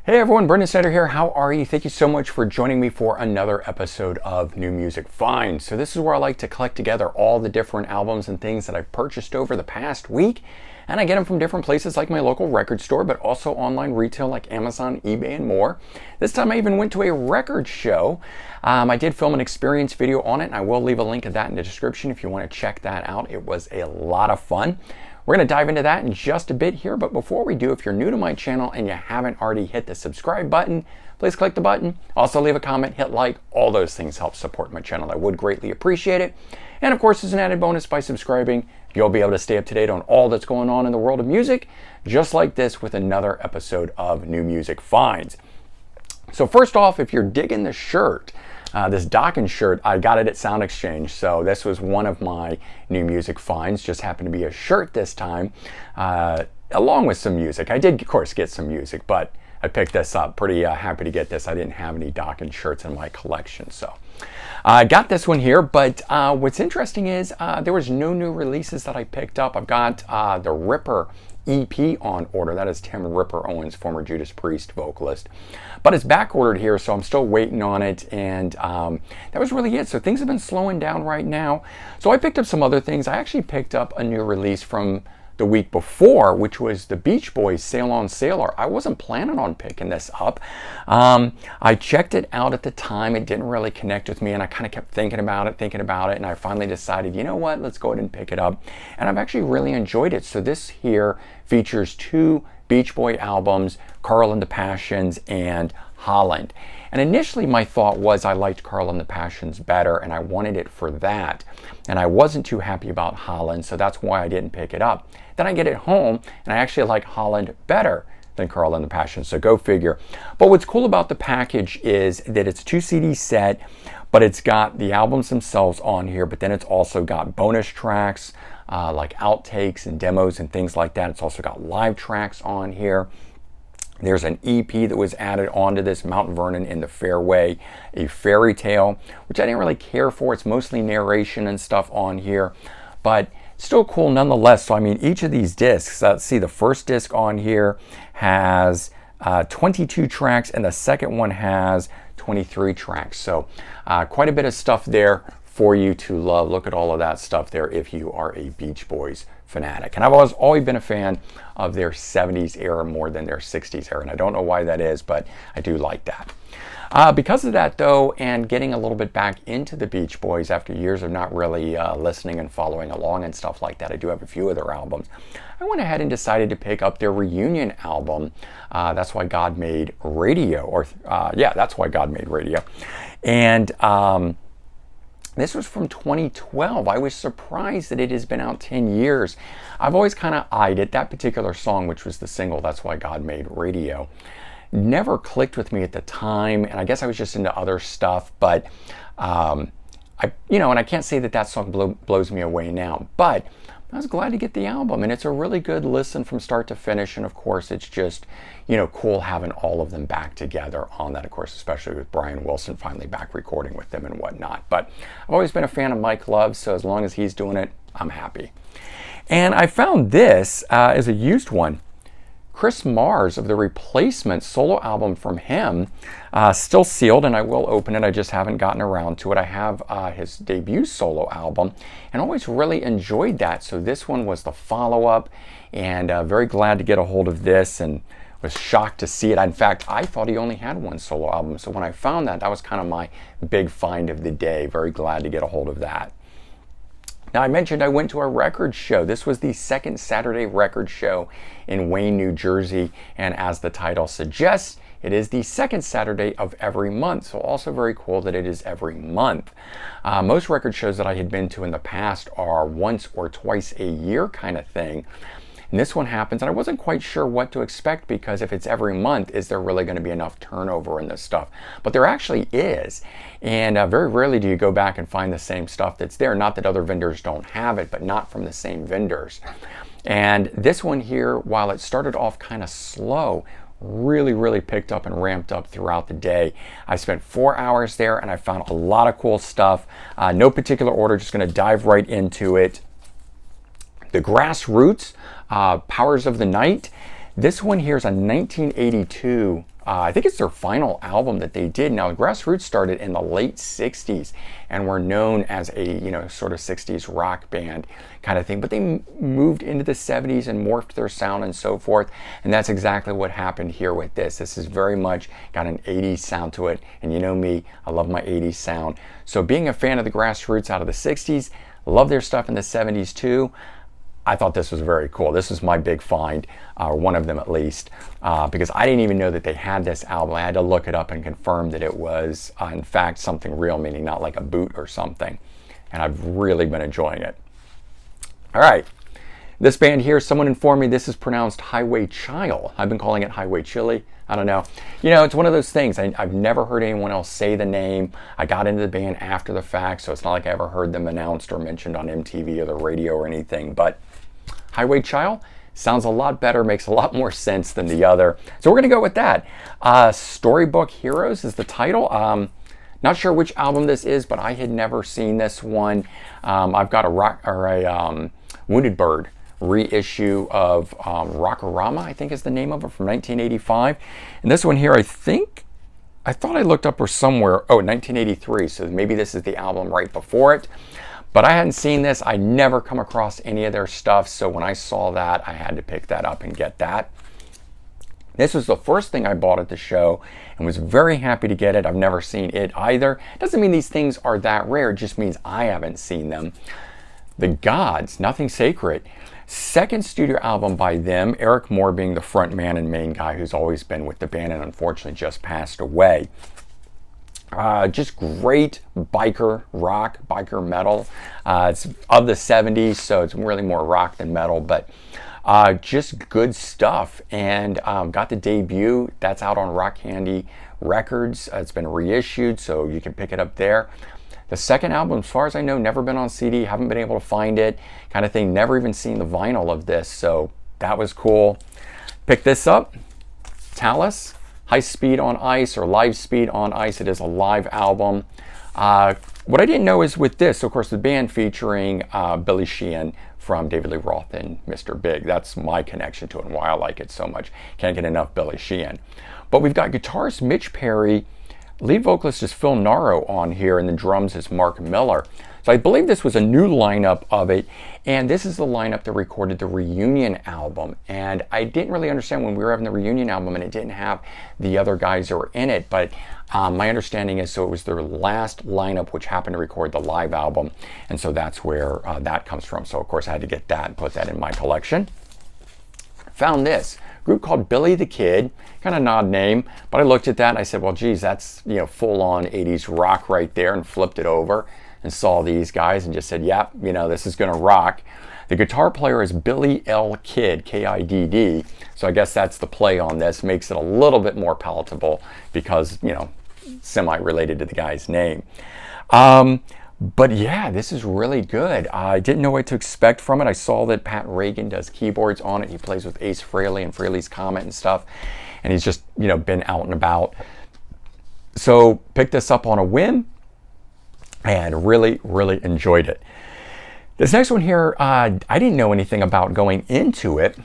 Hey everyone, Brendan Snyder here. How are you? Thank you so much for joining me for another episode of New Music Finds. So this is where I like to collect together all the different albums and things that I've purchased over the past week. And I get them from different places like my local record store, but also online retail like Amazon, eBay, and more. This time I even went to a record show. I did film an experience video on it, and I will leave a link of that in the description if you want to check that out. It was a lot of fun. We're going to dive into that in just a bit here, but before we do, if you're new to my channel and you haven't already hit the subscribe button, please click the button. Also leave a comment, hit like. All those things help support my channel. I would greatly appreciate it. And of course, as an added bonus, by subscribing, you'll be able to stay up to date on all that's going on in the world of music, just like this with another episode of New Music Finds. So first off, if you're digging the shirt, this Dokken shirt, I got it at Sound Exchange, so this was one of my new music finds. Just happened to be a shirt this time, along with some music. I did, of course, get some music, but I picked this up. Pretty happy to get this. I didn't have any Dokken shirts in my collection, so I got this one here. But what's interesting is there was no new releases that I picked up. I've got the Ripper EP on order. That is Tim Ripper Owens, former Judas Priest vocalist. But it's back ordered here, so I'm still waiting on it. And that was really it. So things have been slowing down right now. So I picked up some other things. I actually picked up a new release from the week before, which was the Beach Boys' Sail on Sailor. I wasn't planning on picking this up. I checked it out at the time. It didn't really connect with me, and I kind of kept thinking about it, and I finally decided, you know what, let's go ahead and pick it up. And I've actually really enjoyed it. So this here features two Beach Boy albums, Carl and the Passions and Holland. And initially my thought was I liked Carl and the Passions better, and I wanted it for that. And I wasn't too happy about Holland, so that's why I didn't pick it up. Then I get it home, and I actually like Holland better than Carl and the Passions, so go figure. But what's cool about the package is that it's a 2 CD set, but it's got the albums themselves on here, but then it's also got bonus tracks, like outtakes and demos and things like that. It's also got live tracks on here. There's an EP that was added onto this, Mount Vernon in the Fairway, a fairy tale, which I didn't really care for. It's mostly narration and stuff on here, but still cool nonetheless. So I mean, each of these discs, let's see, the first disc on here has 22 tracks, and the second one has 23 tracks. So quite a bit of stuff there for you to love. Look at all of that stuff there if you are a Beach Boys fanatic. And I've always been a fan of their 70s era more than their 60s era, and I don't know why that is, but I do like that. Because of that, though, and getting a little bit back into the Beach Boys after years of not really listening and following along and stuff like that, I do have a few of their albums. I went ahead and decided to pick up their reunion album, That's Why God Made Radio, or That's Why God Made Radio. And this was from 2012. I was surprised that it has been out 10 years. I've always kind of eyed it. That particular song, which was the single, That's Why God Made Radio, never clicked with me at the time, and I guess I was just into other stuff, but and I can't say that song blows me away now, but I was glad to get the album, and it's a really good listen from start to finish. And of course, it's just, cool having all of them back together on that, of course, especially with Brian Wilson finally back recording with them and whatnot. But I've always been a fan of Mike Love, so as long as he's doing it, I'm happy. And I found this as a used one. Chris Mars of The Replacement solo album from him, still sealed, and I will open it. I just haven't gotten around to it. I have his debut solo album, and always really enjoyed that. So this one was the follow-up, and very glad to get a hold of this, and was shocked to see it. In fact, I thought he only had one solo album, so when I found that, that was kind of my big find of the day. Very glad to get a hold of that. Now, I mentioned I went to a record show. This was the second Saturday record show in Wayne, New Jersey, and as the title suggests, it is the second Saturday of every month, so also very cool that it is every month. Most record shows that I had been to in the past are once or twice a year kind of thing. And this one happens, and I wasn't quite sure what to expect, because if it's every month, is there really going to be enough turnover in this stuff? But there actually is, and very rarely do you go back and find the same stuff that's there. Not that other vendors don't have it, but not from the same vendors. And this one here, while it started off kind of slow, really picked up and ramped up throughout the day. I spent 4 hours there, and I found a lot of cool stuff. No particular order, just going to dive right into it. The Grassroots, Powers of the Night. This one here is a 1982 I think it's their final album that they did. Now, Grassroots started in the late 60s and were known as a, sort of 60s rock band kind of thing. But they moved into the 70s and morphed their sound and so forth. And that's exactly what happened here with this. This is very much got an 80s sound to it. And you know me, I love my 80s sound. So being a fan of the Grassroots out of the 60s, love their stuff in the 70s too. I thought this was very cool. This was my big find, one of them at least, because I didn't even know that they had this album. I had to look it up and confirm that it was, in fact, something real, meaning not like a boot or something. And I've really been enjoying it. All right. This band here, someone informed me this is pronounced Highway Chile. I've been calling it Highway Chili. I don't know. It's one of those things. I've never heard anyone else say the name. I got into the band after the fact, so it's not like I ever heard them announced or mentioned on MTV or the radio or anything. But Highway Chile sounds a lot better, makes a lot more sense than the other. So we're going to go with that. Storybook Heroes is the title. Not sure which album this is, but I had never seen this one. I've got a Wounded Bird reissue of Rockorama, I think is the name of it, from 1985. And this one here, I thought I looked up or somewhere, 1983, so maybe this is the album right before it. But I hadn't seen this. I never come across any of their stuff, so when I saw that, I had to pick that up and get that. This was the first thing I bought at the show and was very happy to get it. I've never seen it either. Doesn't mean these things are that rare, it just means I haven't seen them. The Gods, Nothing Sacred. Second studio album by them, Eric Moore being the front man and main guy who's always been with the band and unfortunately just passed away. Just great biker rock, biker metal. It's of the 70s, so it's really more rock than metal, but just good stuff. And got the debut. That's out on Rock Candy Records. It's been reissued, so you can pick it up there. The second album, as far as I know, never been on CD, haven't been able to find it, kind of thing. Never even seen the vinyl of this, so that was cool. Pick this up, Talus, High Speed on Ice, or Live Speed on Ice. It is a live album. What I didn't know is with this, of course, the band featuring Billy Sheehan from David Lee Roth and Mr. Big. That's my connection to it and why I like it so much. Can't get enough Billy Sheehan. But we've got guitarist Mitch Perry, lead vocalist is Phil Naro on here, and the drums is Mark Miller. So I believe this was a new lineup of it, and this is the lineup that recorded the Reunion album. And I didn't really understand when we were having the Reunion album and it didn't have the other guys that were in it, but my understanding is so it was their last lineup which happened to record the live album, and so that's where that comes from. So of course I had to get that and put that in my collection. Found this group called Billy the Kid, kind of an odd name, but I looked at that and I said, well, geez, that's full-on 80s rock right there, and flipped it over and saw these guys and just said, yep, this is gonna rock. The guitar player is Billy L. Kidd, K-I-D-D, so I guess that's the play on this. Makes it a little bit more palatable because, semi-related to the guy's name. But yeah, this is really good. I didn't know what to expect from it. I saw that Pat Reagan does keyboards on it. He plays with Ace Frehley and Frehley's Comet and stuff. And he's just, been out and about. So picked this up on a whim and really, really enjoyed it. This next one here, I didn't know anything about going into it.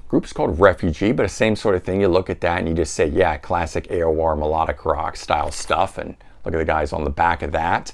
Group's called Refugee, but the same sort of thing. You look at that and you just say, yeah, classic AOR melodic rock style stuff. And look at the guys on the back of that.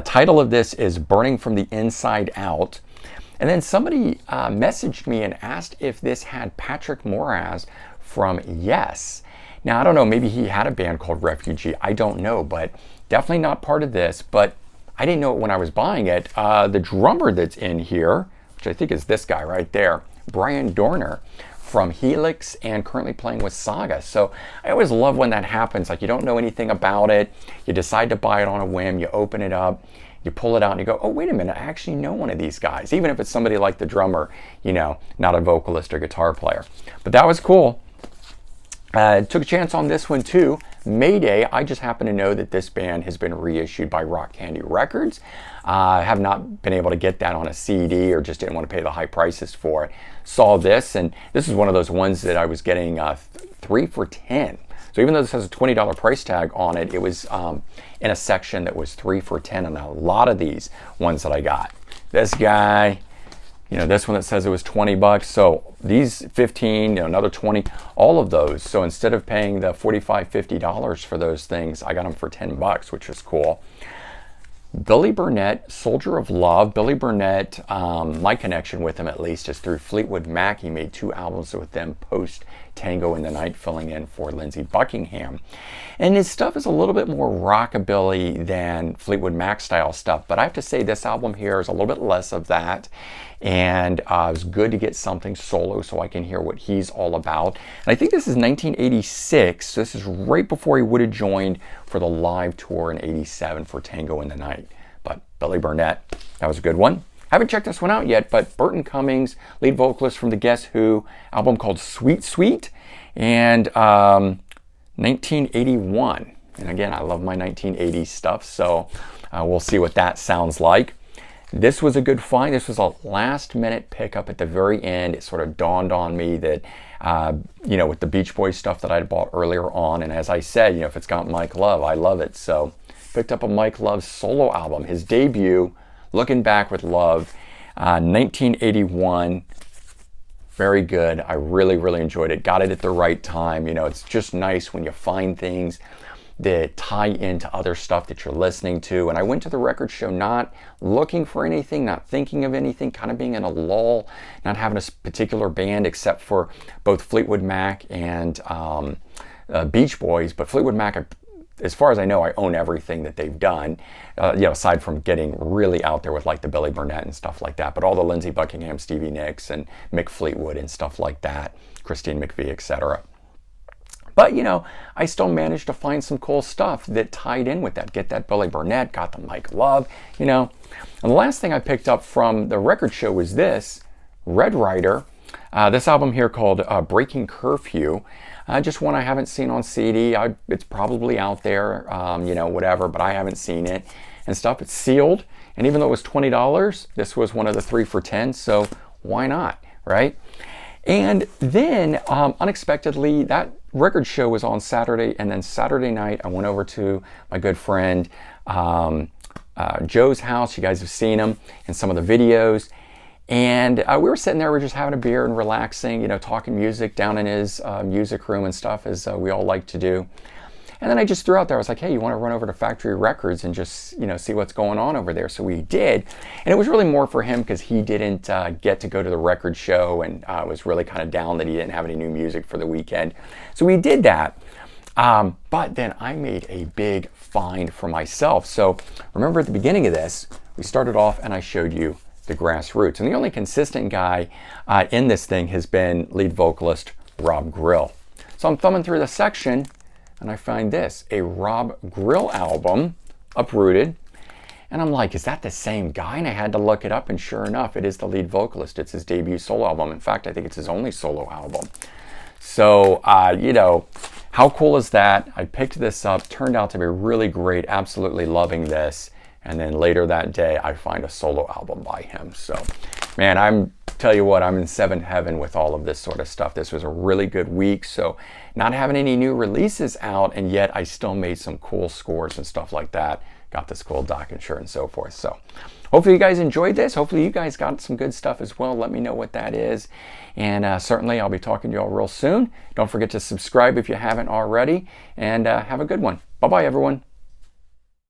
Title of this is Burning from the Inside Out. And then somebody messaged me and asked if this had Patrick Moraz from Yes. Now, I don't know, maybe he had a band called Refugee. I don't know, but definitely not part of this. But I didn't know it when I was buying it. The drummer that's in here, which I think is this guy right there, Brian Dorner, from Helix and currently playing with Saga. So I always love when that happens. Like, you don't know anything about it, you decide to buy it on a whim, you open it up, you pull it out and you go, oh, wait a minute, I actually know one of these guys. Even if it's somebody like the drummer, not a vocalist or guitar player. But that was cool. Took a chance on this one too. Mayday, I just happen to know that this band has been reissued by Rock Candy Records. I have not been able to get that on a CD or just didn't want to pay the high prices for it. Saw this, and this is one of those ones that I was getting 3 for $10. So even though this has a $20 price tag on it, it was in a section that was 3 for $10 on a lot of these ones that I got. This guy, You know, this one that says it was 20 bucks. So these 15, you know, another 20, all of those. So instead of paying the $45, $50 for those things, I got them for 10 bucks, which is cool. Billy Burnett, Soldier of Love. Billy Burnett, my connection with him at least is through Fleetwood Mac. He made 2 albums with them post Tango in the Night, filling in for Lindsey Buckingham. And his stuff is a little bit more rockabilly than Fleetwood Mac style stuff, but I have to say this album here is a little bit less of that. And it was good to get something solo so I can hear what he's all about. And I think this is 1986. So this is right before he would have joined for the live tour in 87 for Tango in the Night. But Billy Burnett, that was a good one. Haven't checked this one out yet, but Burton Cummings, lead vocalist from the Guess Who, album called Sweet Sweet, and 1981. And again, I love my 1980s stuff, so we'll see what that sounds like. This was a good find. This was a last minute pickup at the very end. It sort of dawned on me that, you know, with the Beach Boys stuff that I'd bought earlier on, and as I said, you know, if it's got Mike Love, I love it. So picked up a Mike Love solo album, his debut, Looking Back with Love, 1981. Very good. I really, really enjoyed it. Got it at the right time. You know, it's just nice when you find things that tie into other stuff that you're listening to. And I went to the record show not looking for anything, not thinking of anything, kind of being in a lull, not having a particular band except for both Fleetwood Mac and Beach Boys. But Fleetwood Mac, as far as I know, I own everything that they've done, you know, aside from getting really out there with like the Billy Burnett and stuff like that. But all the Lindsey Buckingham, Stevie Nicks, and Mick Fleetwood and stuff like that, Christine McVie, etc. But, you know, I still managed to find some cool stuff that tied in with that. Get that Billy Burnett, got the Mike Love, you know. And the last thing I picked up from the record show was this, Red Rider. This album here called Breaking Curfew. Just one I haven't seen on CD. It's probably out there, you know, whatever, but I haven't seen it and stuff. It's sealed. And even though it was $20, this was one of the 3 for 10. So why not, right? And then unexpectedly, that record show was on Saturday, and then Saturday night I went over to my good friend Joe's house. You guys have seen him in some of the videos, and we were sitting there, we were just having a beer and relaxing, you know, talking music down in his music room and stuff, as we all like to do. And then I just threw out there, I was like, hey, you want to run over to Factory Records and just, you know, see what's going on over there? So we did. And it was really more for him because he didn't get to go to the record show, and was really kind of down that he didn't have any new music for the weekend. So we did that. But then I made a big find for myself. So remember at the beginning of this, we started off and I showed you the Grassroots. And the only consistent guy in this thing has been lead vocalist Rob Grill. So I'm thumbing through the section, and I find this, a Rob Grill album, Uprooted. And I'm like, is that the same guy? And I had to look it up, and sure enough, it is the lead vocalist. It's his debut solo album. In fact, I think it's his only solo album. So, you know, how cool is that? I picked this up, turned out to be really great, absolutely loving this. And then later that day, I find a solo album by him. So, man, tell you what, I'm in 7 heaven with all of this sort of stuff. This was a really good week. So not having any new releases out, and yet I still made some cool scores and stuff like that. Got this cool docking shirt and so forth. So hopefully you guys enjoyed this. Hopefully you guys got some good stuff as well. Let me know what that is. And certainly I'll be talking to you all real soon. Don't forget to subscribe if you haven't already. And have a good one. Bye-bye, everyone.